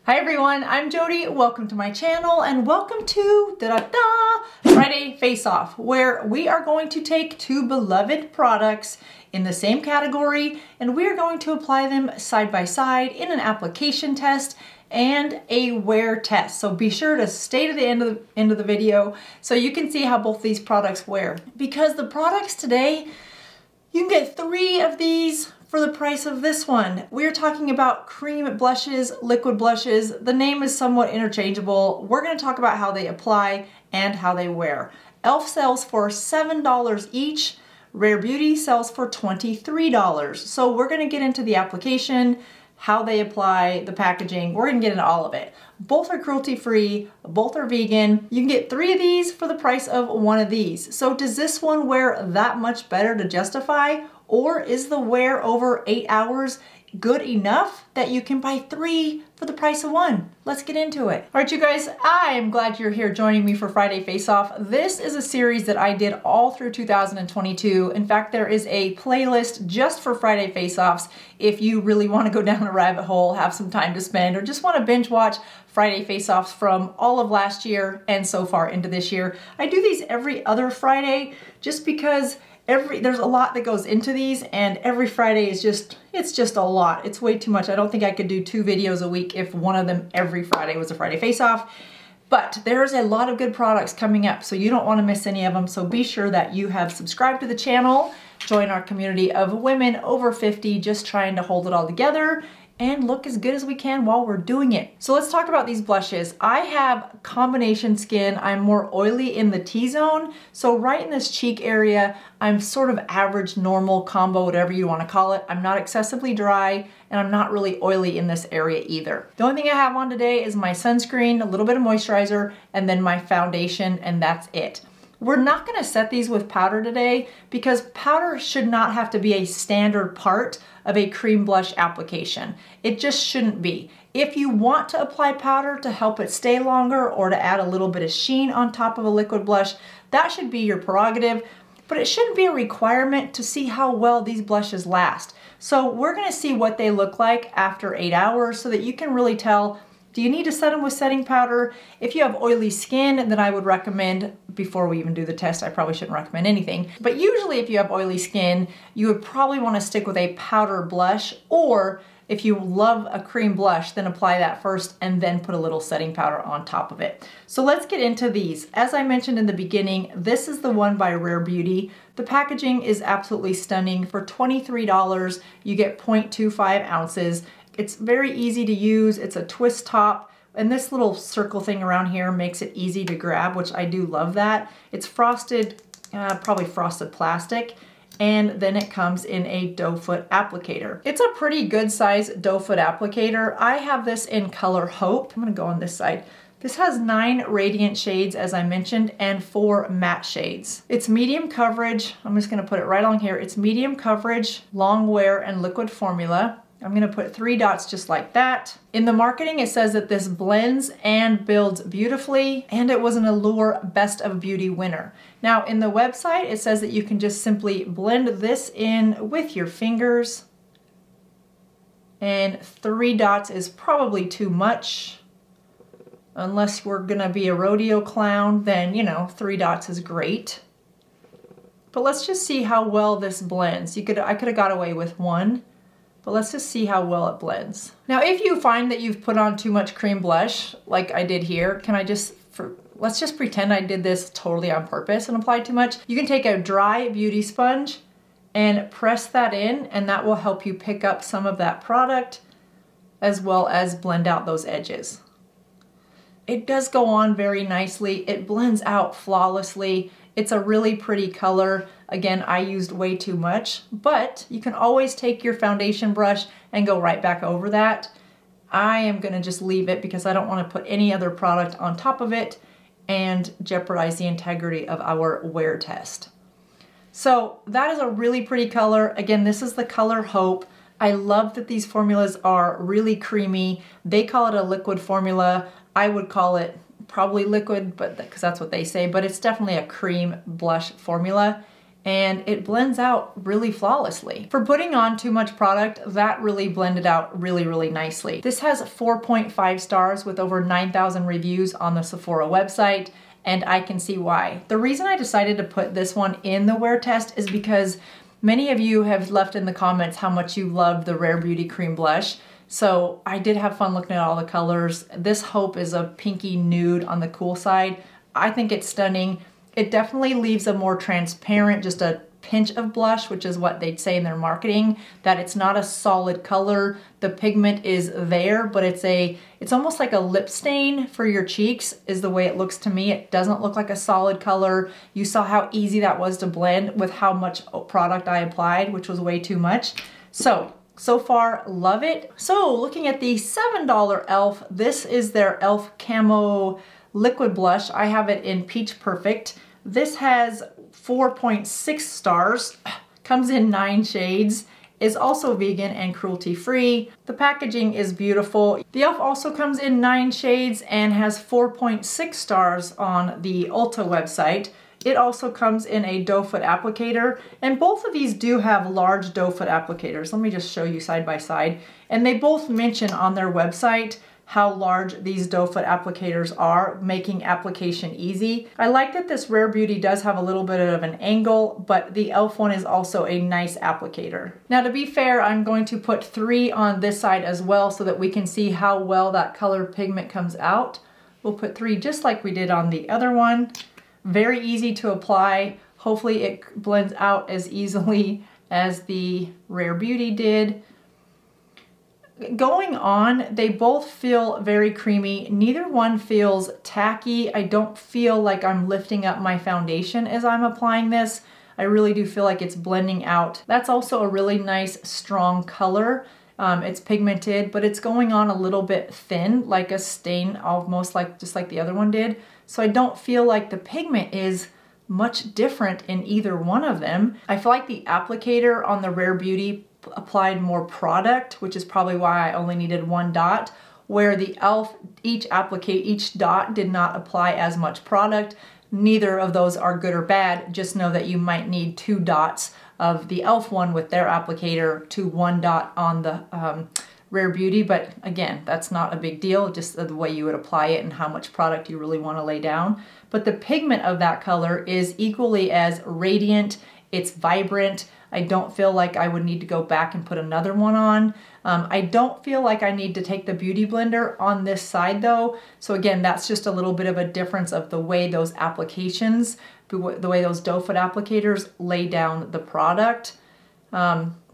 Hi everyone, I'm Jody. Welcome to my channel and welcome to Friday Face Off, where we are going to take two beloved products in the same category and we are going to apply them side by side in an application test and a wear test. So be sure to stay to the end of the video so you can see how both these products wear. Because the products today, you can get 3 of these for the price of this one. We're talking about cream blushes, liquid blushes. The name is somewhat interchangeable. We're going to talk about how they apply and how they wear. e.l.f. sells for $7 each. Rare Beauty sells for $23. So we're going to get into the application, how they apply, the packaging. We're going to get into all of it. Both are cruelty-free, both are vegan. You can get 3 of these for the price of 1 of these. So does this one wear that much better to justify? Or is the wear over 8 hours good enough that you can buy 3 for the price of 1? Let's get into it. All right, you guys, I am glad you're here joining me for Friday Face Off. This is a series that I did all through 2022. In fact, there is a playlist just for Friday Face Offs if you really want to go down a rabbit hole, have some time to spend, or just want to binge watch Friday Face Offs from all of last year and so far into this year. I do these every other Friday just because there's a lot that goes into these, and every Friday is it's just a lot. It's way too much. I don't think I could do 2 videos a week if one of them every Friday was a Friday Face Off. But there's a lot of good products coming up, so you don't want to miss any of them. So be sure that you have subscribed to the channel, join our community of women over 50 just trying to hold it all together and look as good as we can while we're doing it. So let's talk about these blushes. I have combination skin. I'm more oily in the T-zone. So right in this cheek area, I'm sort of average, normal, combo, whatever you want to call it. I'm not excessively dry and I'm not really oily in this area either. The only thing I have on today is my sunscreen, a little bit of moisturizer, and then my foundation, and that's it. We're not going to set these with powder today because powder should not have to be a standard part of a cream blush application. It just shouldn't be. If you want to apply powder to help it stay longer or to add a little bit of sheen on top of a liquid blush, that should be your prerogative, but it shouldn't be a requirement to see how well these blushes last. So we're going to see what they look like after 8 hours so that you can really tell, do you need to set them with setting powder? If you have oily skin, then I would recommend, before we even do the test, I probably shouldn't recommend anything, but usually if you have oily skin, you would probably want to stick with a powder blush, or if you love a cream blush, then apply that first and then put a little setting powder on top of it. So let's get into these. As I mentioned in the beginning, this is the one by Rare Beauty. The packaging is absolutely stunning. For $23, you get 0.25 ounces. It's very easy to use. It's a twist top, and this little circle thing around here makes it easy to grab, which I do love that. It's frosted, probably frosted plastic, and then it comes in a doe foot applicator. It's a pretty good size doe foot applicator. I have this in color Hope. I'm gonna go on this side. This has 9 radiant shades, as I mentioned, and 4 matte shades. It's medium coverage. I'm just gonna put it right on here. It's medium coverage, long wear, and liquid formula. I'm gonna put 3 dots just like that. In the marketing, it says that this blends and builds beautifully, and it was an Allure Best of Beauty winner. Now, in the website, it says that you can just simply blend this in with your fingers, and 3 dots is probably too much. Unless we're gonna be a rodeo clown, then, you know, 3 dots is great. But let's just see how well this blends. I could have got away with 1. But let's just see how well it blends. Now, if you find that you've put on too much cream blush, like I did here, let's just pretend I did this totally on purpose and applied too much. You can take a dry beauty sponge and press that in, and that will help you pick up some of that product as well as blend out those edges. It does go on very nicely. It blends out flawlessly. It's a really pretty color. Again, I used way too much, but you can always take your foundation brush and go right back over that. I am gonna just leave it because I don't wanna put any other product on top of it and jeopardize the integrity of our wear test. So that is a really pretty color. Again, this is the color Hope. I love that these formulas are really creamy. They call it a liquid formula. I would call it probably liquid, but because that's what they say, but it's definitely a cream blush formula. and it blends out really flawlessly. For putting on too much product, that really blended out really nicely. This has 4.5 stars with over 9,000 reviews on the Sephora website, and I can see why. The reason I decided to put this one in the wear test is because many of you have left in the comments how much you loved the Rare Beauty Cream Blush. So I did have fun looking at all the colors. This Hope is a pinky nude on the cool side. I think it's stunning. It definitely leaves a more transparent, just a pinch of blush, which is what they'd say in their marketing, that it's not a solid color. The pigment is there, but it's almost like a lip stain for your cheeks is the way it looks to me. It doesn't look like a solid color. You saw how easy that was to blend with how much product I applied, which was way too much. So far, love it. So looking at the $7 e.l.f., this is their e.l.f. Camo Liquid Blush. I have it in Peach Perfect. This has 4.6 stars, comes in 9 shades, is also vegan and cruelty-free. The packaging is beautiful. The e.l.f. also comes in 9 shades and has 4.6 stars on the Ulta website. It also comes in a doe foot applicator, and both of these do have large doe foot applicators. Let me just show you side by side. And they both mention on their website how large these doe foot applicators are, making application easy. I like that this Rare Beauty does have a little bit of an angle, but the e.l.f. one is also a nice applicator. Now, to be fair, I'm going to put 3 on this side as well so that we can see how well that color pigment comes out. We'll put 3 just like we did on the other one. Very easy to apply. Hopefully it blends out as easily as the Rare Beauty did. Going on, they both feel very creamy. Neither one feels tacky. I don't feel like I'm lifting up my foundation as I'm applying this. I really do feel like it's blending out. That's also a really nice, strong color. It's pigmented, but it's going on a little bit thin, like a stain, almost like just like the other one did. So I don't feel like the pigment is much different in either one of them. I feel like the applicator on the Rare Beauty applied more product, which is probably why I only needed 1 dot, where the e.l.f. each dot did not apply as much product. Neither of those are good or bad. Just know that you might need 2 dots of the e.l.f. one with their applicator to 1 dot on the Rare Beauty, but again, that's not a big deal, just the way you would apply it and how much product you really want to lay down. But the pigment of that color is equally as radiant. It's vibrant. I don't feel like I would need to go back and put another one on. I don't feel like I need to take the Beauty Blender on this side though. So again, that's just a little bit of a difference of the way those applications, the way those doe foot applicators lay down the product.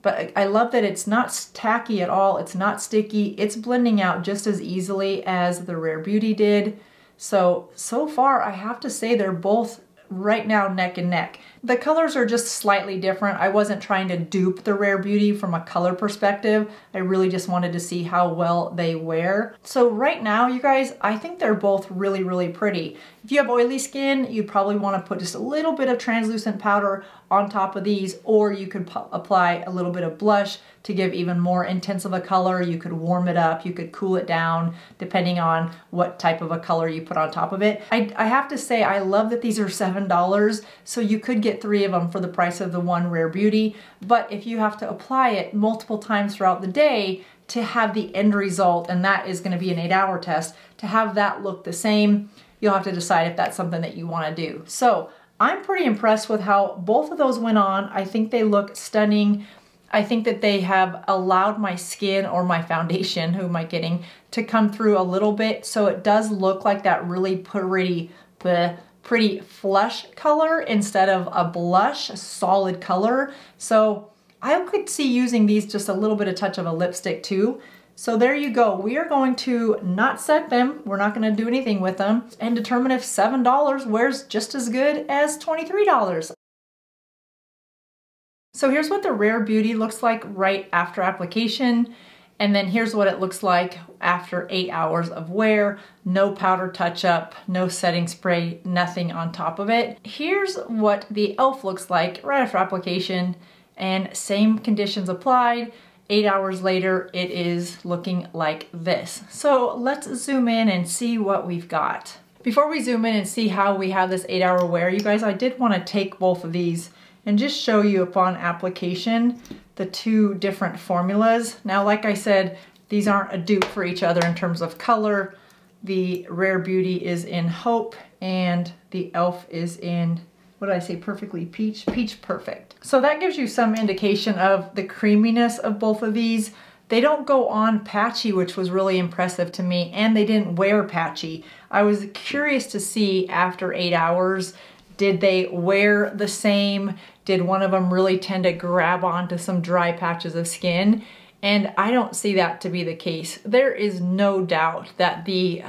But I love that it's not tacky at all. It's not sticky. It's blending out just as easily as the Rare Beauty did. So far I have to say they're both right now neck and neck. The colors are just slightly different. I wasn't trying to dupe the Rare Beauty from a color perspective. I really just wanted to see how well they wear. So right now, you guys, I think they're both really pretty. If you have oily skin, you probably want to put just a little bit of translucent powder on top of these, or you could apply a little bit of blush to give even more intense of a color. You could warm it up, you could cool it down, depending on what type of a color you put on top of it. I have to say, I love that these are $7, so you could get 3 of them for the price of the 1 Rare Beauty, but if you have to apply it multiple times throughout the day to have the end result, and that is going to be an 8-hour test, to have that look the same, you'll have to decide if that's something that you want to do. So I'm pretty impressed with how both of those went on. I think they look stunning. I think that they have allowed my skin, or my foundation, who am I getting, to come through a little bit, so it does look like that really pretty flush color instead of a blush, solid color. So I could see using these just a little bit of touch of a lipstick too. So there you go. We are going to not set them. We're not going to do anything with them and determine if $7 wears just as good as $23. So here's what the Rare Beauty looks like right after application. And then here's what it looks like after 8 hours of wear. No powder touch-up, no setting spray, nothing on top of it. Here's what the e.l.f. looks like right after application, and same conditions applied. 8 hours later, it is looking like this. So let's zoom in and see what we've got. Before we zoom in and see how we have this 8-hour wear, you guys, I did want to take both of these and just show you upon application the two different formulas. Now, like I said, these aren't a dupe for each other in terms of color. The Rare Beauty is in Hope and the e.l.f. is in, what did I say, Perfectly Peach? Peach Perfect. So that gives you some indication of the creaminess of both of these. They don't go on patchy, which was really impressive to me, and they didn't wear patchy. I was curious to see after 8 hours, did they wear the same? Did one of them really tend to grab onto some dry patches of skin? And I don't see that to be the case. There is no doubt that the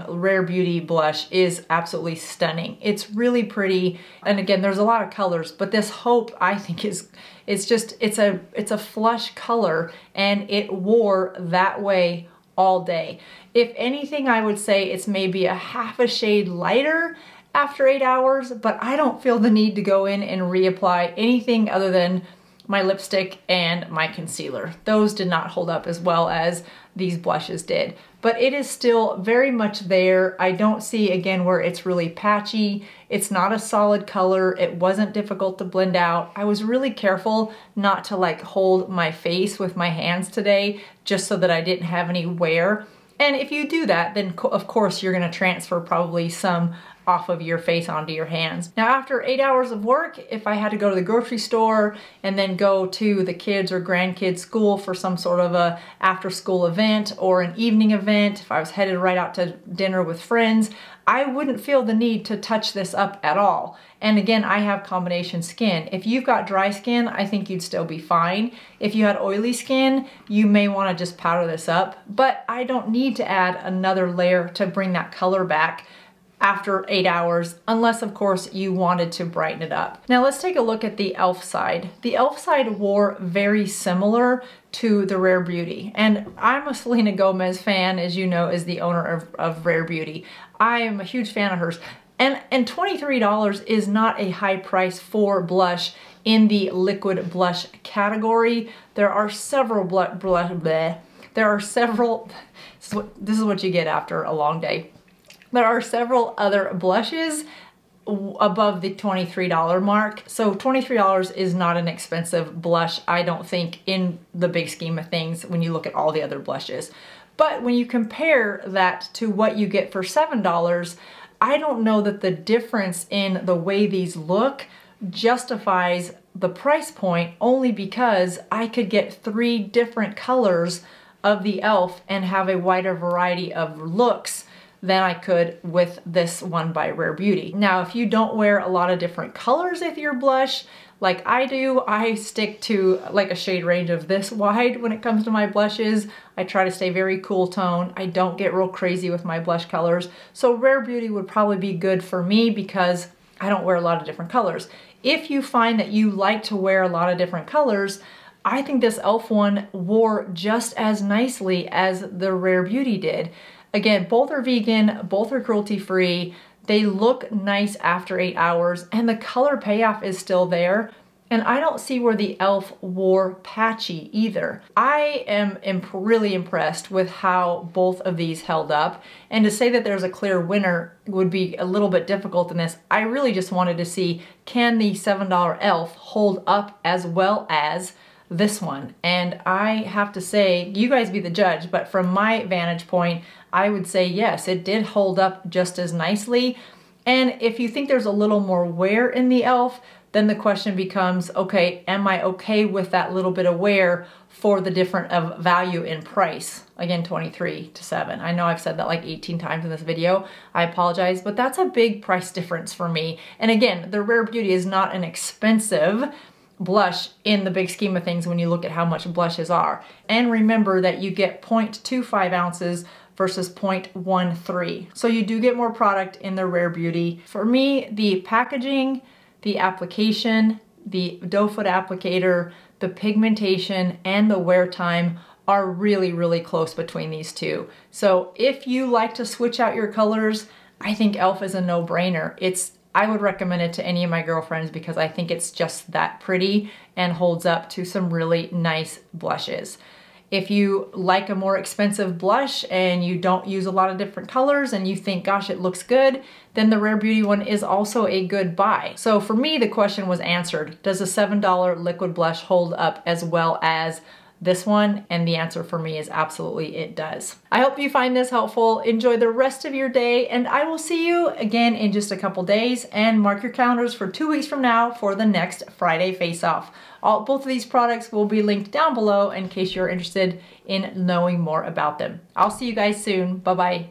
Rare Beauty blush is absolutely stunning. It's really pretty. And again, there's a lot of colors, but this Hope, I think it's a flush color, and it wore that way all day. If anything, I would say it's maybe a half a shade lighter after 8 hours, but I don't feel the need to go in and reapply anything other than my lipstick and my concealer. Those did not hold up as well as these blushes did, but it is still very much there. I don't see, again, where it's really patchy. It's not a solid color. It wasn't difficult to blend out. I was really careful not to like hold my face with my hands today, just so that I didn't have any wear. And if you do that, then of course you're gonna transfer probably some off of your face onto your hands. Now, after 8 hours of work, if I had to go to the grocery store and then go to the kids or grandkids' school for some sort of a after school event or an evening event, if I was headed right out to dinner with friends, I wouldn't feel the need to touch this up at all. And again, I have combination skin. If you've got dry skin, I think you'd still be fine. If you had oily skin, you may want to just powder this up, but I don't need to add another layer to bring that color back after 8 hours, unless of course you wanted to brighten it up. Now let's take a look at the e.l.f. side. The e.l.f. side wore very similar to the Rare Beauty. And I'm a Selena Gomez fan, as you know, as the owner of Rare Beauty. I am a huge fan of hers. And $23 is not a high price for blush in the liquid blush category. There are several this is what you get after a long day. There are several other blushes above the $23 mark. So $23 is not an expensive blush, I don't think, in the big scheme of things when you look at all the other blushes. But when you compare that to what you get for $7, I don't know that the difference in the way these look justifies the price point, only because I could get 3 different colors of the e.l.f. and have a wider variety of looks than I could with this one by Rare Beauty. Now, if you don't wear a lot of different colors with your blush, like I do, I stick to like a shade range of this wide when it comes to my blushes. I try to stay very cool tone. I don't get real crazy with my blush colors. So Rare Beauty would probably be good for me because I don't wear a lot of different colors. If you find that you like to wear a lot of different colors, I think this e.l.f. one wore just as nicely as the Rare Beauty did. Again, both are vegan, both are cruelty-free. They look nice after 8 hours, and the color payoff is still there. And I don't see where the e.l.f. wore patchy either. I am really impressed with how both of these held up. And to say that there's a clear winner would be a little bit difficult in this. I really just wanted to see, can the $7 e.l.f. hold up as well as this one? And I have to say, you guys be the judge, but from my vantage point, I would say yes, it did hold up just as nicely. And if you think there's a little more wear in the e.l.f., then the question becomes, okay, am I okay with that little bit of wear for the different of value in price? Again, 23 to 7. I know I've said that like 18 times in this video. I apologize, but that's a big price difference for me. And again, the Rare Beauty is not an expensive blush in the big scheme of things when you look at how much blushes are. And remember that you get 0.25 ounces versus 0.13. So you do get more product in the Rare Beauty. For me, the packaging, the application, the doe foot applicator, the pigmentation, and the wear time are really, really close between these two. So if you like to switch out your colors, I think e.l.f. is a no-brainer. I would recommend it to any of my girlfriends because I think it's just that pretty and holds up to some really nice blushes. If you like a more expensive blush and you don't use a lot of different colors and you think, gosh, it looks good, then the Rare Beauty one is also a good buy. So for me, the question was answered. Does a $7 liquid blush hold up as well as this one? And the answer for me is absolutely it does. I hope you find this helpful. Enjoy the rest of your day, and I will see you again in just a couple days, and mark your calendars for 2 weeks from now for the next Friday Face Off. Both of these products will be linked down below in case you're interested in knowing more about them. I'll see you guys soon. Bye-bye.